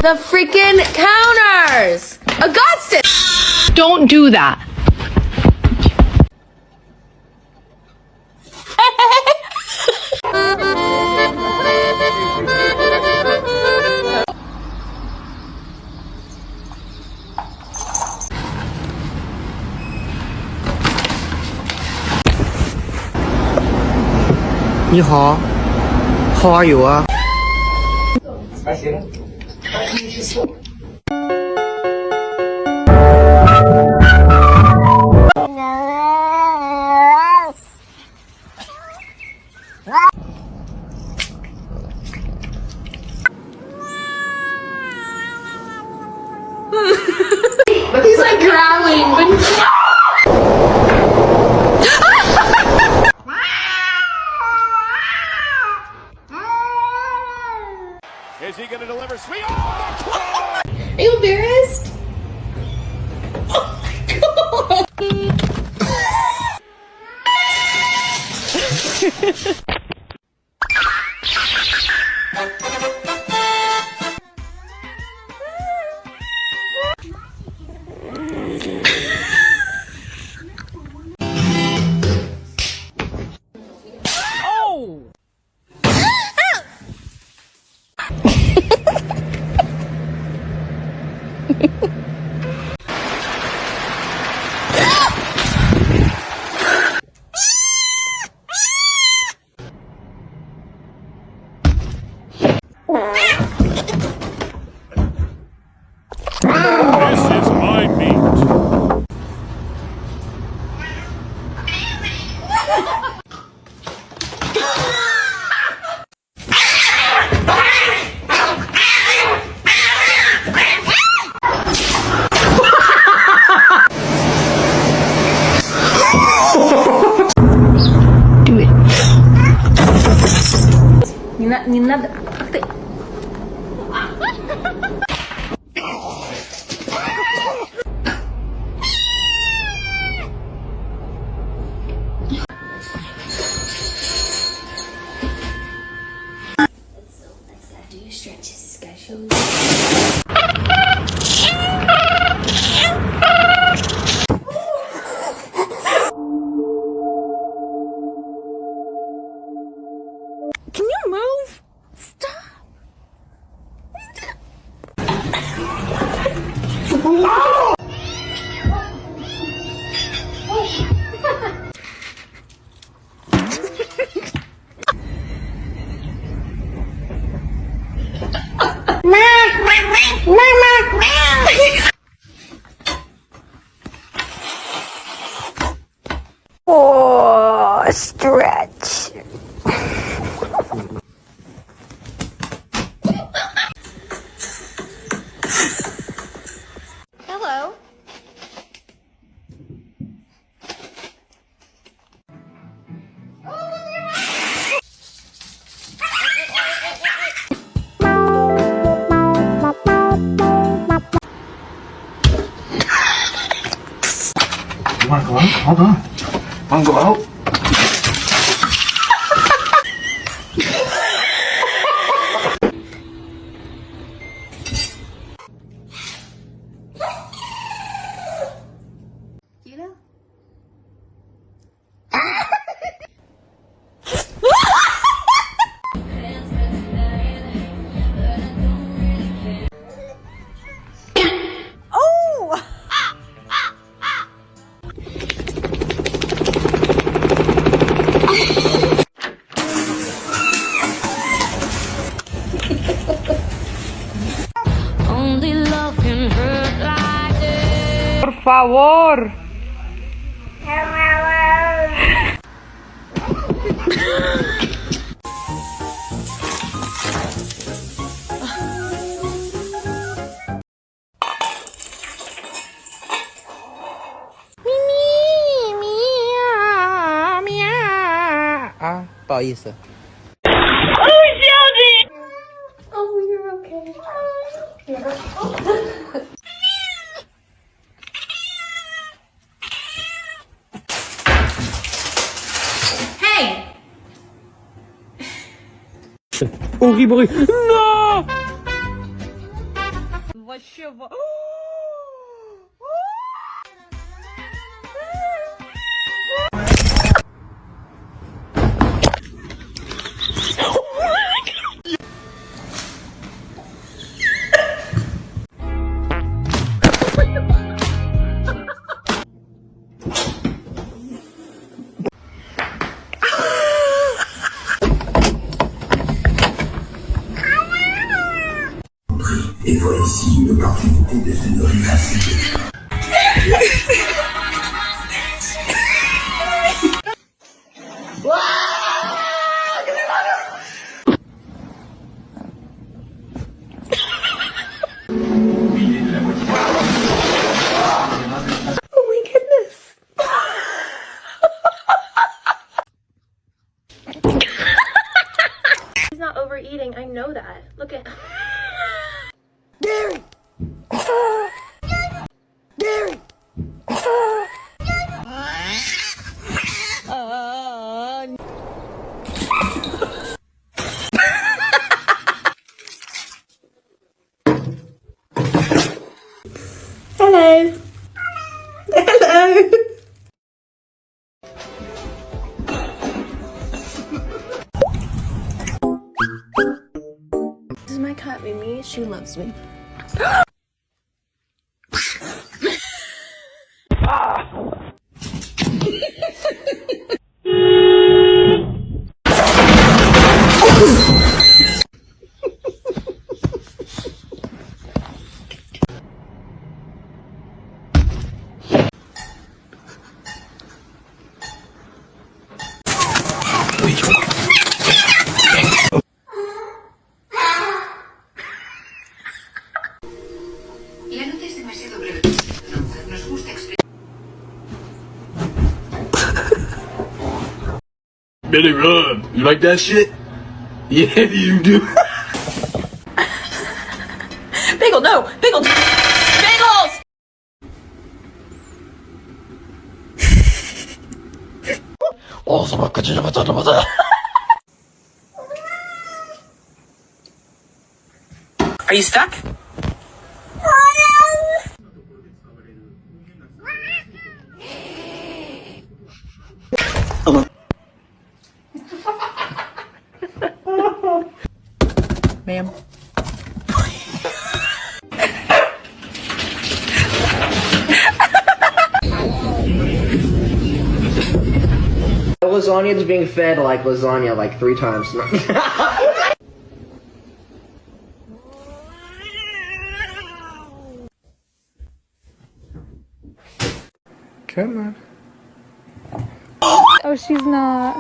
The freaking counters! Augustus! Don't do that. Ni hao. How are you? 还行。But he's like growling, but Is he going to deliver sweet? Oh, are you embarrassed? this is my meat. Не надо. Ах ты. Do your stretches, gotta show you. Can you move? Stop. Oh, stretch. Hello. Ngoan cố, khó cơ. Ngoan cố. You know? Only love can hurt like this. Por favor. Ah, 不好意思。 Oh, you're okay. Hey, Horrible. Non! Вообще... Et voici une opportunité de se nourrir ainsi. Oh my goodness. He's not overeating. I know that. Look at. Gary! Gary! Hello. Hello. This is my cat, Mimi. She loves me. La nota es demasiado breve. Nos gusta explicar. Billy Rub, you like that shit? Yeah, you do. Bagel, no! Bagel! Bagels! Are you stuck? Ma'am. Lasagna's being fed like lasagna like 3 times. Come on. Oh, she's not.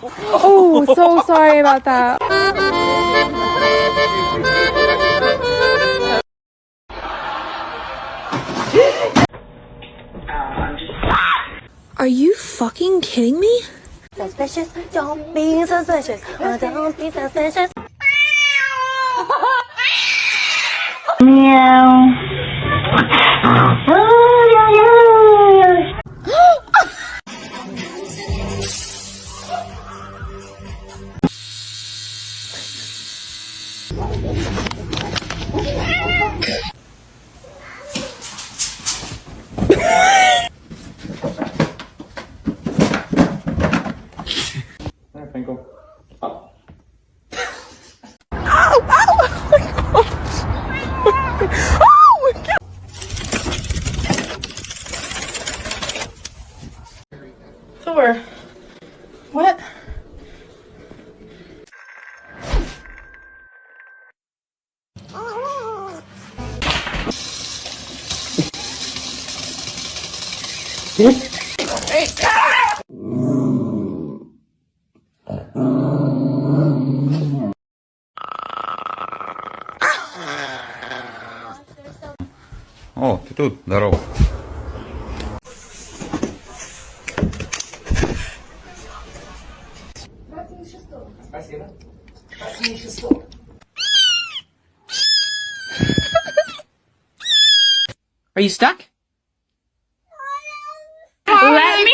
Oh, so sorry about that. Are you fucking kidding me? Suspicious, don't be suspicious. Don't be suspicious. Thor. What? О, ты тут, здорово. Спасибо. Are you stuck? Let me.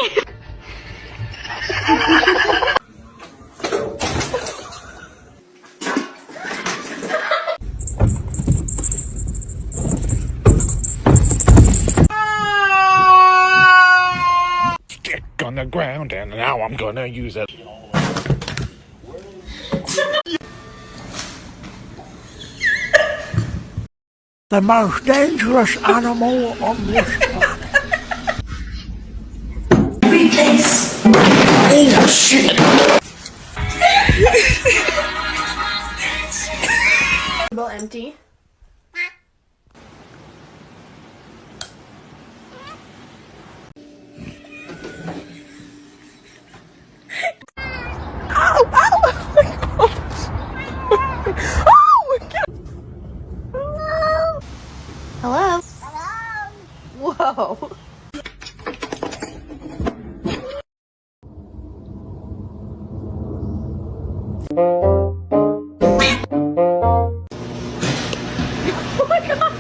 on the ground, and now I'm gonna use it. The most dangerous animal on this planet. Oh shit! Empty. Ow! Ow! Oh my gosh! Oh my god! Hello? Whoa! Oh my god!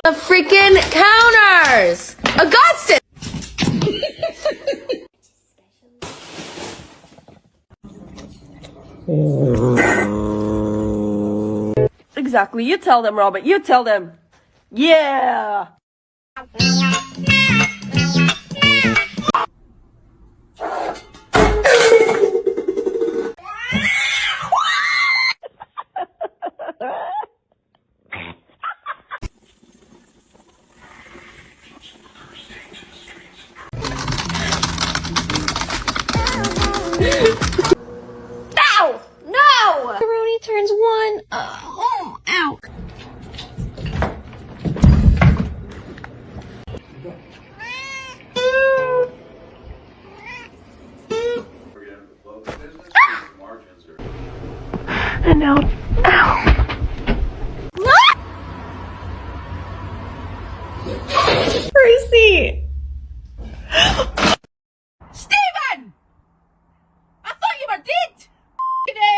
The freaking counters! Augustus! Exactly. You tell them, Robert. You tell them. Yeah! Ow! No! Macaroni turns one. Ow. And now, ow! Gracie!